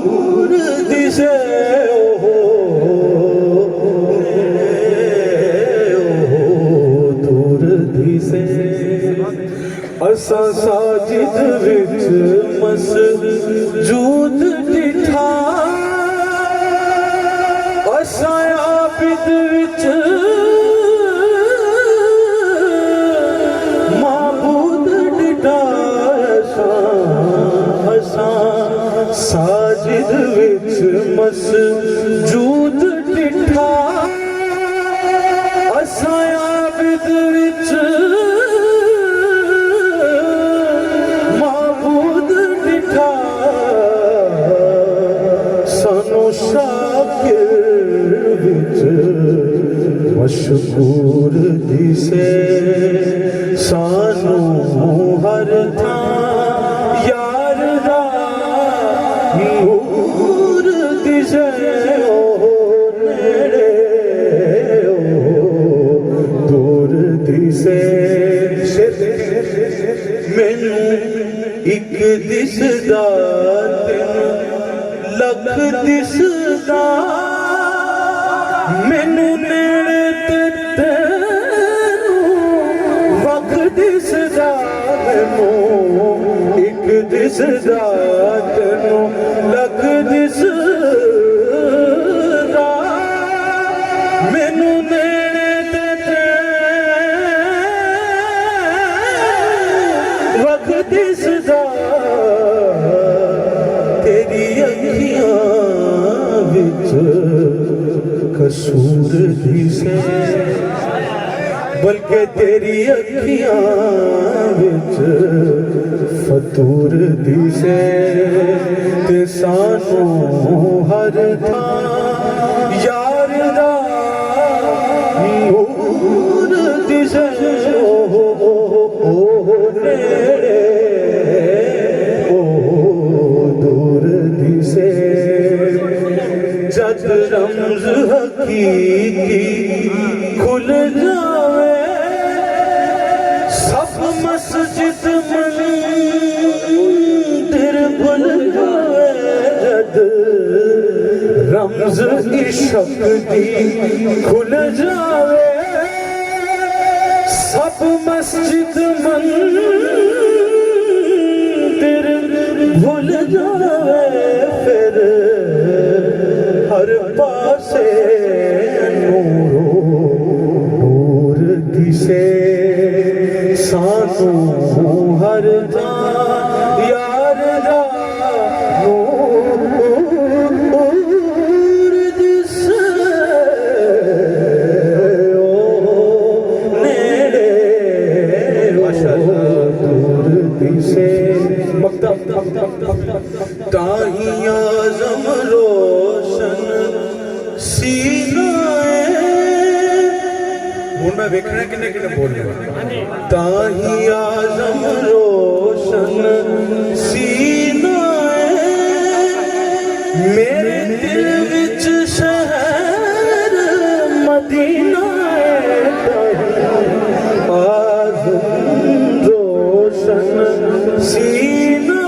नूर दिसे दूर दिसे असा साजिद विच मसजूद डिठा असा आबिद विच माबूद डिठा असा साजिद विच मसजूद डिठा असा आबिद विच माबूद डिठा सानू शाकिर विच मशहूर दिसे सानू हर थां यार दा नूर दिसे नेड़े दूर दिसे मैनू एक दिसदा तेनू लख दिसदा मैनू नेड़े ते तेनू वख दिसदा मैनू एक दिसदा तेनू लख दिसदा मैनू नेड़े ते तेनू वख दिसदा तेरी अखियां विच कसूर दिसे बल्कि तेरी अखियां विच फतूर दिसे ते सानू हर थां यार दा नूर दिसे नेड़े दूर दिसे जद रमज हकीकी खुल जावे सब मस्जिद मंदिर भुल जावे जद रमज इश्क दी खुल जावे सब मस्जिद मंदिर भुल जावे फिर हर पासे नूर दिसे सानू हर थां यार दा नूर दिसे नेड़े दूर दिसे ताही आज़म रोशन सीना हुण मैं वेखना किन्ने किन्ने बोल रहा ताही आज़म रोशन सीना मेरे दिल विच शहर मदीना आज़म रोशन सीना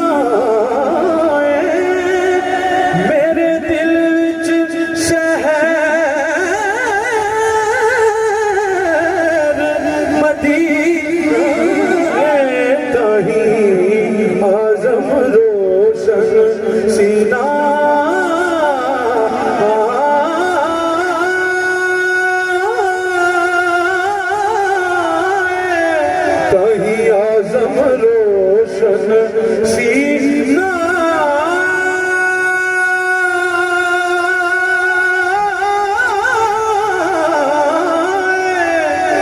मेरे दिल विच शहर मदीना ताही आज़म रोशन सीना ताही आज़म रोशन सीना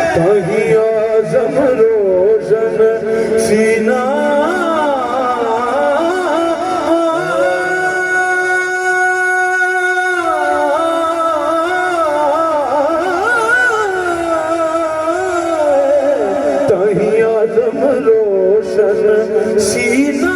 ताही आज़म रोशन सीना ताही आज़म रोशन सीना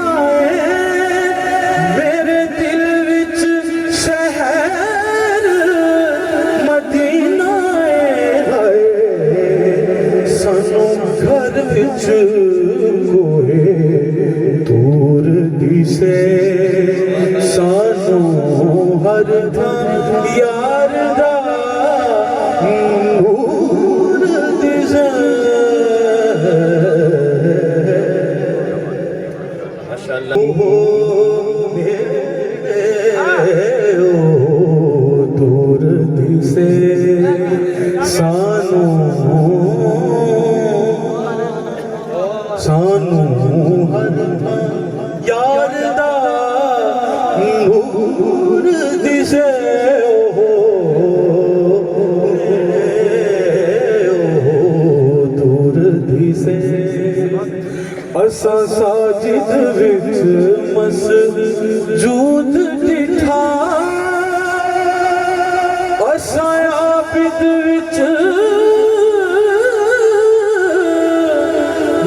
था यार दा नूर दिसे माशाअल्लाह दूर दिसे सानू हर यार दा नूर दिसे दूर दिसे असा साजिद विच मसजूद डिठा असा आबिद विच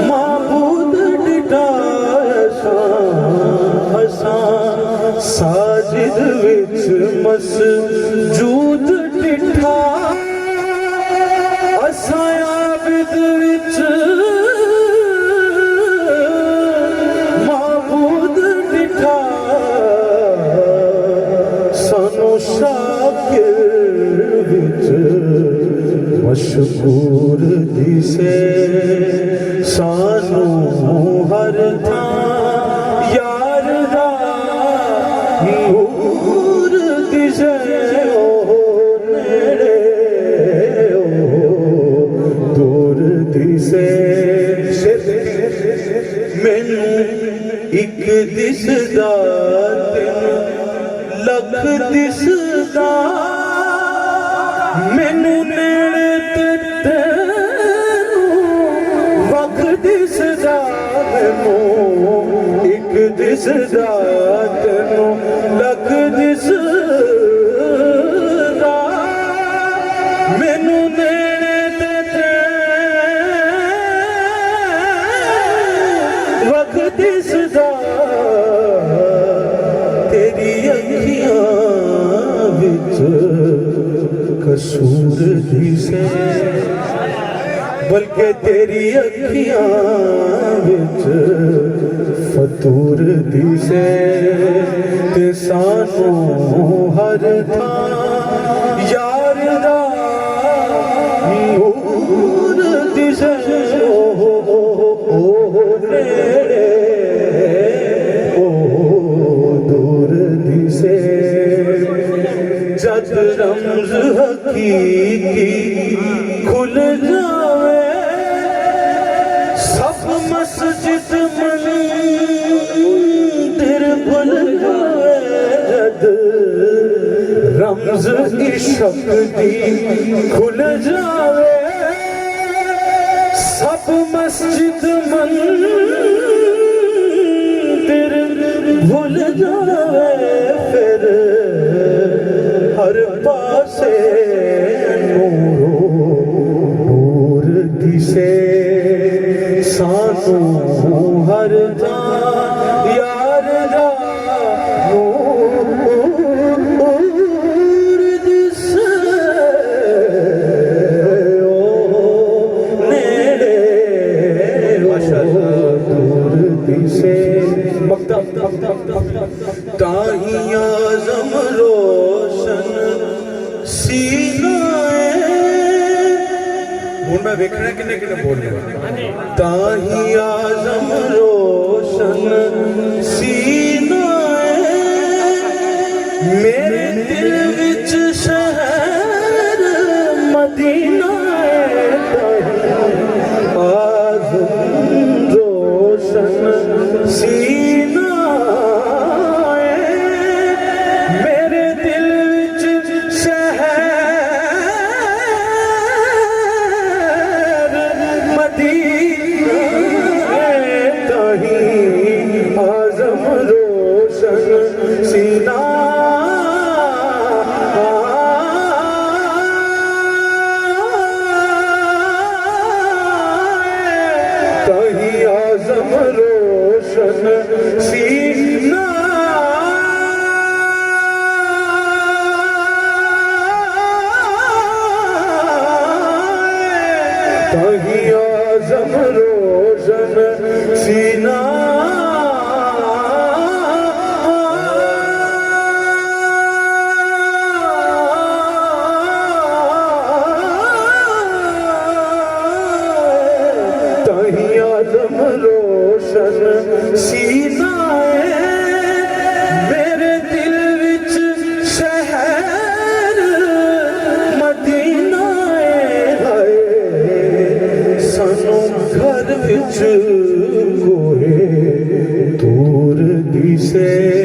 माबूद डिठा असा साजिद विच मसजूद डिठा असा आबिद विच शाकिर विच मशहूर दिसे सानू हर था यार दा नूर दिसे नेड़े दूर दिसे मैनू एक दिसदा लख दिसदा मैनू नेड़े ते तैनू वख दिसदा मैनू एक दिसदा तैनू लख दिसदा मैनू नेड़े ते तैनू वख दिसदा तेरी अखियां विच कसूर दिसे बल्कि तेरी अखियां विच फतूर दिसे ते सानू हर था यार दा नूर दिसे ओ नेड़े जद रमज हकीकी खुल जावे सब मस्जिद मंदिर भूल जावे जद रमज इश्क दी खुल जावे सब मस्जिद मंदिर भूल जावे फिर हर पासे नूर दिसे सानू हर था यार दा नूर दिसे नेड़े दूर दिसे ताही आज़म रोशन सीना हुण मैं वेखना किन्ने किन्ने बोल रहा ताही आज़म रोशन सीना मेरे दिल विच शहर मदीना आज़म रोशन सीना आज़म से